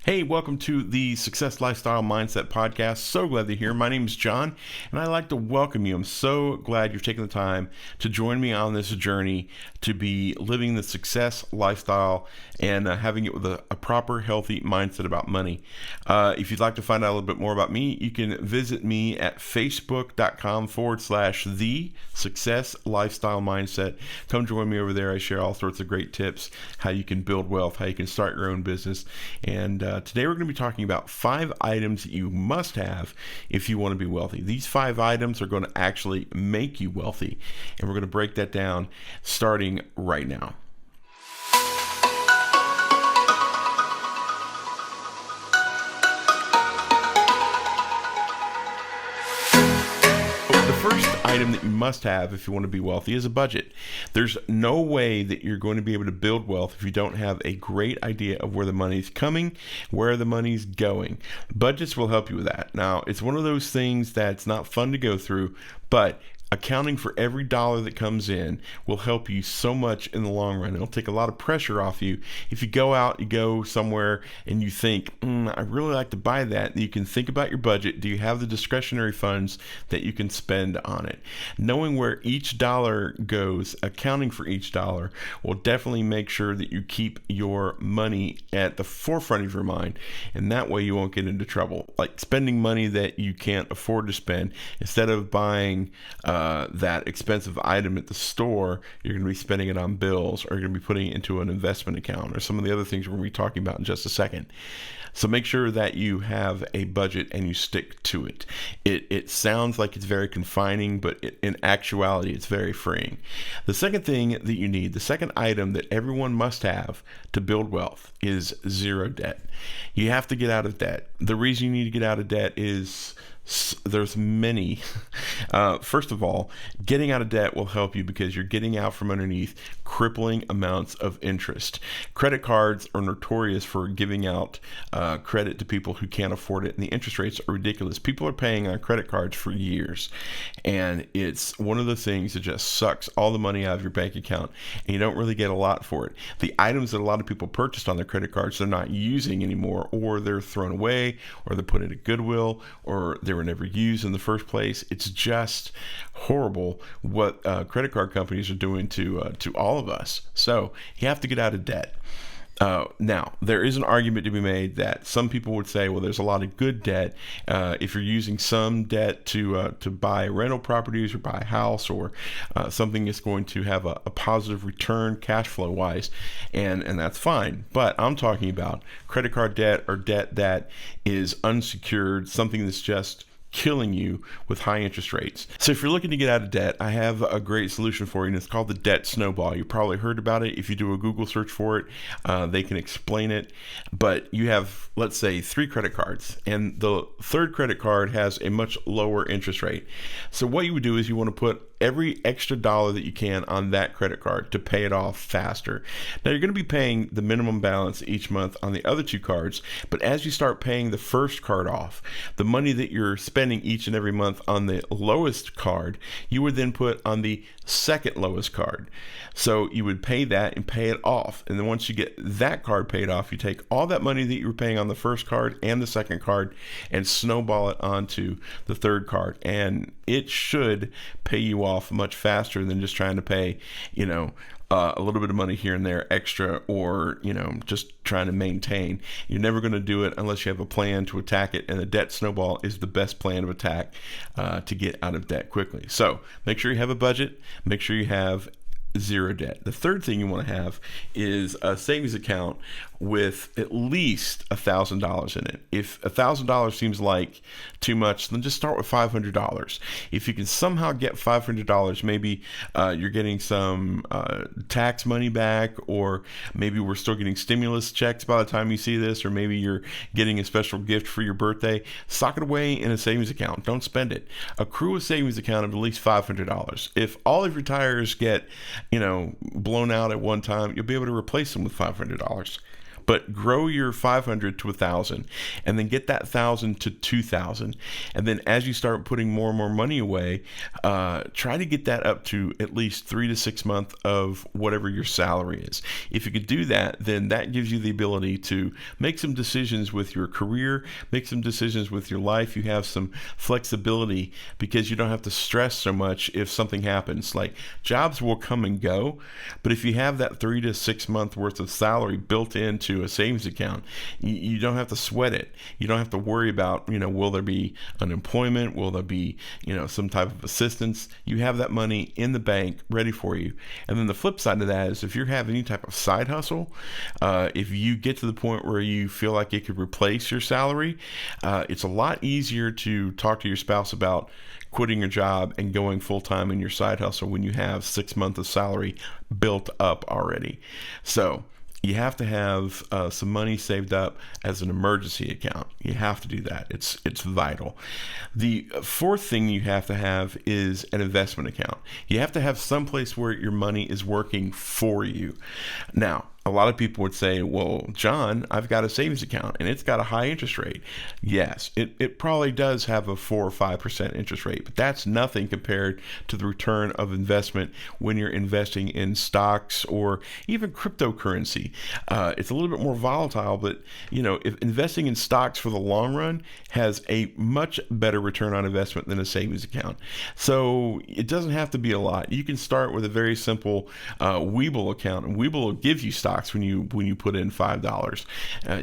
Hey, welcome to the Success Lifestyle Mindset Podcast. So glad you're here. My name is John, and I'd like to welcome you. I'm so glad you've taken the time to join me on this journey to be living the success lifestyle and having it with a proper, healthy mindset about money. If you'd like to find out a little bit more about me, you can visit me at facebook.com/the Success Lifestyle Mindset. Come join me over there. I share all sorts of great tips, how you can build wealth, how you can start your own business, and today we're going to be talking about 5 items that you must have if you want to be wealthy. These 5 items are going to actually make you wealthy, and we're going to break that down starting right now. The first item that you must have if you want to be wealthy is a budget. There's no way that you're going to be able to build wealth if you don't have a great idea of where the money's coming, where the money's going. Budgets will help you with that. Now, it's one of those things that's not fun to go through, but accounting for every dollar that comes in will help you so much in the long run. It'll take a lot of pressure off you. If you go out, you go somewhere and you think, I really like to buy that, you can think about your budget. Do you have the discretionary funds that you can spend on it? Knowing where each dollar goes, accounting for each dollar, will definitely make sure that you keep your money at the forefront of your mind, and that way you won't get into trouble. Like spending money that you can't afford to spend, instead of buying that expensive item at the store, you're going to be spending it on bills, or you're going to be putting it into an investment account, or some of the other things we're going to be talking about in just a second. So make sure that you have a budget and you stick to it. It sounds like it's very confining, but in actuality, it's very freeing. The second thing that you need, the second item that everyone must have to build wealth, is zero debt. You have to get out of debt. The reason you need to get out of debt is there's many. First of all, getting out of debt will help you because you're getting out from underneath crippling amounts of interest. Credit cards are notorious for giving out credit to people who can't afford it, and the interest rates are ridiculous. People are paying on credit cards for years, and it's one of the things that just sucks all the money out of your bank account, and you don't really get a lot for it. The items that a lot of people purchased on their credit cards they're not using anymore, or they're thrown away, or they're put into Goodwill, or they were never used in the first place. It's just horrible what credit card companies are doing to all of us. So you have to get out of debt. Now, there is an argument to be made that some people would say, well, there's a lot of good debt if you're using some debt to buy rental properties or buy a house, or something that's going to have a positive return cash flow wise, and that's fine. But I'm talking about credit card debt, or debt that is unsecured, something that's just killing you with high interest rates. So if you're looking to get out of debt, I have a great solution for you, and it's called the debt snowball. You probably heard about it. If you do a Google search for it, they can explain it. But you have, let's say, 3 credit cards, and the third credit card has a much lower interest rate. So what you would do is you want to put every extra dollar that you can on that credit card to pay it off faster. Now, you're going to be paying the minimum balance each month on the other 2 cards, but as you start paying the first card off, the money that you're spending each and every month on the lowest card, you would then put on the second lowest card. So you would pay that and pay it off. And then once you get that card paid off, you take all that money that you were paying on the first card and the second card and snowball it onto the third card. And it should pay you off much faster than just trying to pay, a little bit of money here and there extra, or just trying to maintain. You're never going to do it unless you have a plan to attack it, and the debt snowball is the best plan of attack to get out of debt quickly. So make sure you have a budget, make sure you have zero debt. The third thing you want to have is a savings account with at least $1,000 in it. If $1,000 seems like too much, then just start with $500. If you can somehow get $500, maybe you're getting some tax money back, or maybe we're still getting stimulus checks by the time you see this, or maybe you're getting a special gift for your birthday. Sock it away in a savings account. Don't spend it. Accrue a savings account of at least $500. If all of your tires get blown out at one time, you'll be able to replace them with $500. but grow your 500 to 1,000, and then get that 1,000 to 2,000. And then as you start putting more and more money away, try to get that up to at least 3 to 6 months of whatever your salary is. If you could do that, then that gives you the ability to make some decisions with your career, make some decisions with your life. You have some flexibility because you don't have to stress so much if something happens. Like, jobs will come and go, but if you have that 3 to 6 month worth of salary built into a savings account, you don't have to sweat it. You don't have to worry about, will there be unemployment? Will there be, some type of assistance? You have that money in the bank ready for you. And then the flip side of that is, if you have any type of side hustle, if you get to the point where you feel like it could replace your salary, it's a lot easier to talk to your spouse about quitting your job and going full-time in your side hustle when you have 6 months of salary built up already. So you have to have some money saved up as an emergency account. You have to do that. It's vital. The fourth thing you have to have is an investment account. You have to have some place where your money is working for you. Now, a lot of people would say, well, John, I've got a savings account and it's got a high interest rate. Yes, it probably does have a 4 or 5% interest rate, but that's nothing compared to the return of investment when you're investing in stocks or even cryptocurrency. It's a little bit more volatile, but if investing in stocks for the long run has a much better return on investment than a savings account. So it doesn't have to be a lot. You can start with a very simple Webull account, and Webull will give you stocks when you put in $5.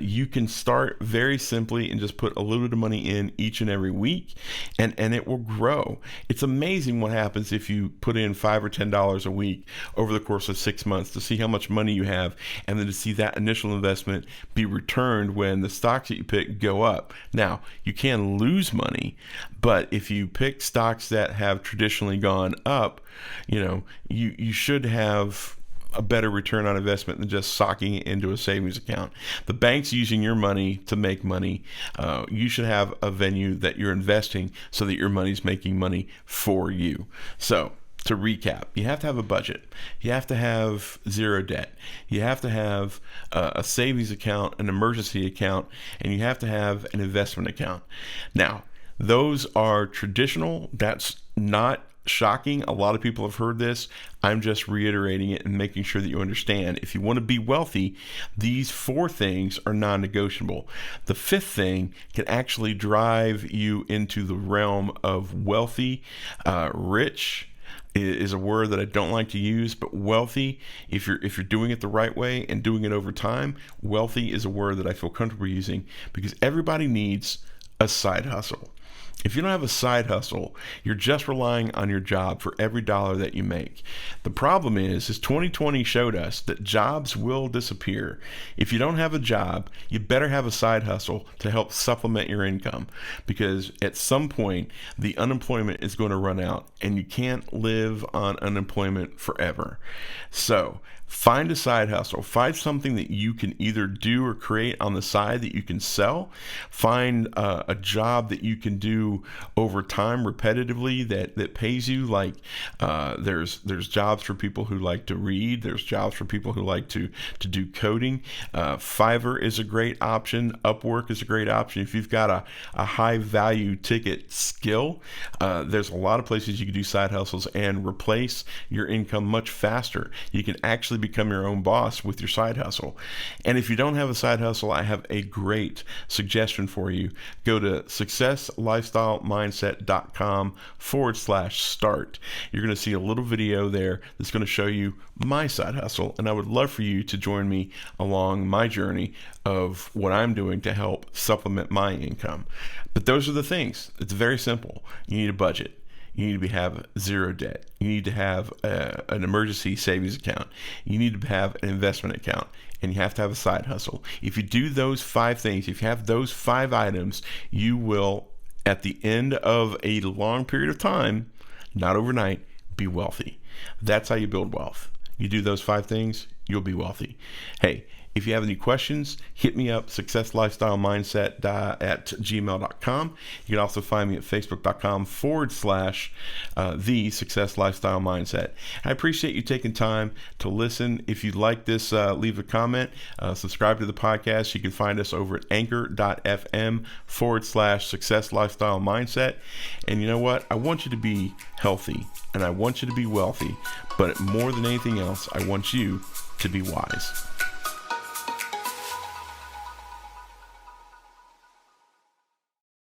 You can start very simply and just put a little bit of money in each and every week, and it will grow. It's amazing what happens if you put in $5 or $10 a week over the course of 6 months, to see how much money you have, and then to see that initial investment be returned when the stocks that you pick go up. Now, you can lose money, but if you pick stocks that have traditionally gone up, you should have a better return on investment than just socking it into a savings account. The bank's using your money to make money. You should have a venue that you're investing so that your money's making money for you. So, to recap, you have to have a budget. You have to have zero debt. You have to have a savings account, an emergency account, and you have to have an investment account. Now, those are traditional. That's not shocking. A lot of people have heard this. I'm just reiterating it and making sure that you understand. If you want to be wealthy, these 4 things are non-negotiable. The 5th thing can actually drive you into the realm of wealthy. Rich is a word that I don't like to use, but wealthy, if you're doing it the right way and doing it over time, wealthy is a word that I feel comfortable using, because everybody needs a side hustle. If you don't have a side hustle, you're just relying on your job for every dollar that you make. The problem is 2020 showed us that jobs will disappear. If you don't have a job, you better have a side hustle to help supplement your income, because at some point the unemployment is going to run out and you can't live on unemployment forever. So find a side hustle. Find something that you can either do or create on the side that you can sell. Find a job that you can do over time repetitively that pays you. Like there's jobs for people who like to read. There's jobs for people who like to do coding. Fiverr is a great option. Upwork is a great option. If you've got a high value ticket skill, there's a lot of places you can do side hustles and replace your income much faster. You can actually become your own boss with your side hustle. And if you don't have a side hustle, I have a great suggestion for you. Go to successlifestylemindset.com/start. You're going to see a little video there that's going to show you my side hustle, and I would love for you to join me along my journey of what I'm doing to help supplement my income. But those are the things. It's very simple. You need a budget. You need to have zero debt. You need to have an emergency savings account. You need to have an investment account. And you have to have a side hustle. If you do those 5 things, if you have those 5 items, you will, at the end of a long period of time, not overnight, be wealthy. That's how you build wealth. You do those 5 things, you'll be wealthy. Hey, If you have any questions, hit me up, successlifestylemindset at gmail.com. You can also find me at facebook.com/the Success Lifestyle Mindset. I appreciate you taking time to listen. If you like this, leave a comment, subscribe to the podcast. You can find us over at anchor.fm/Success Lifestyle Mindset. And you know what? I want you to be healthy and I want you to be wealthy, but more than anything else, I want you to be wise.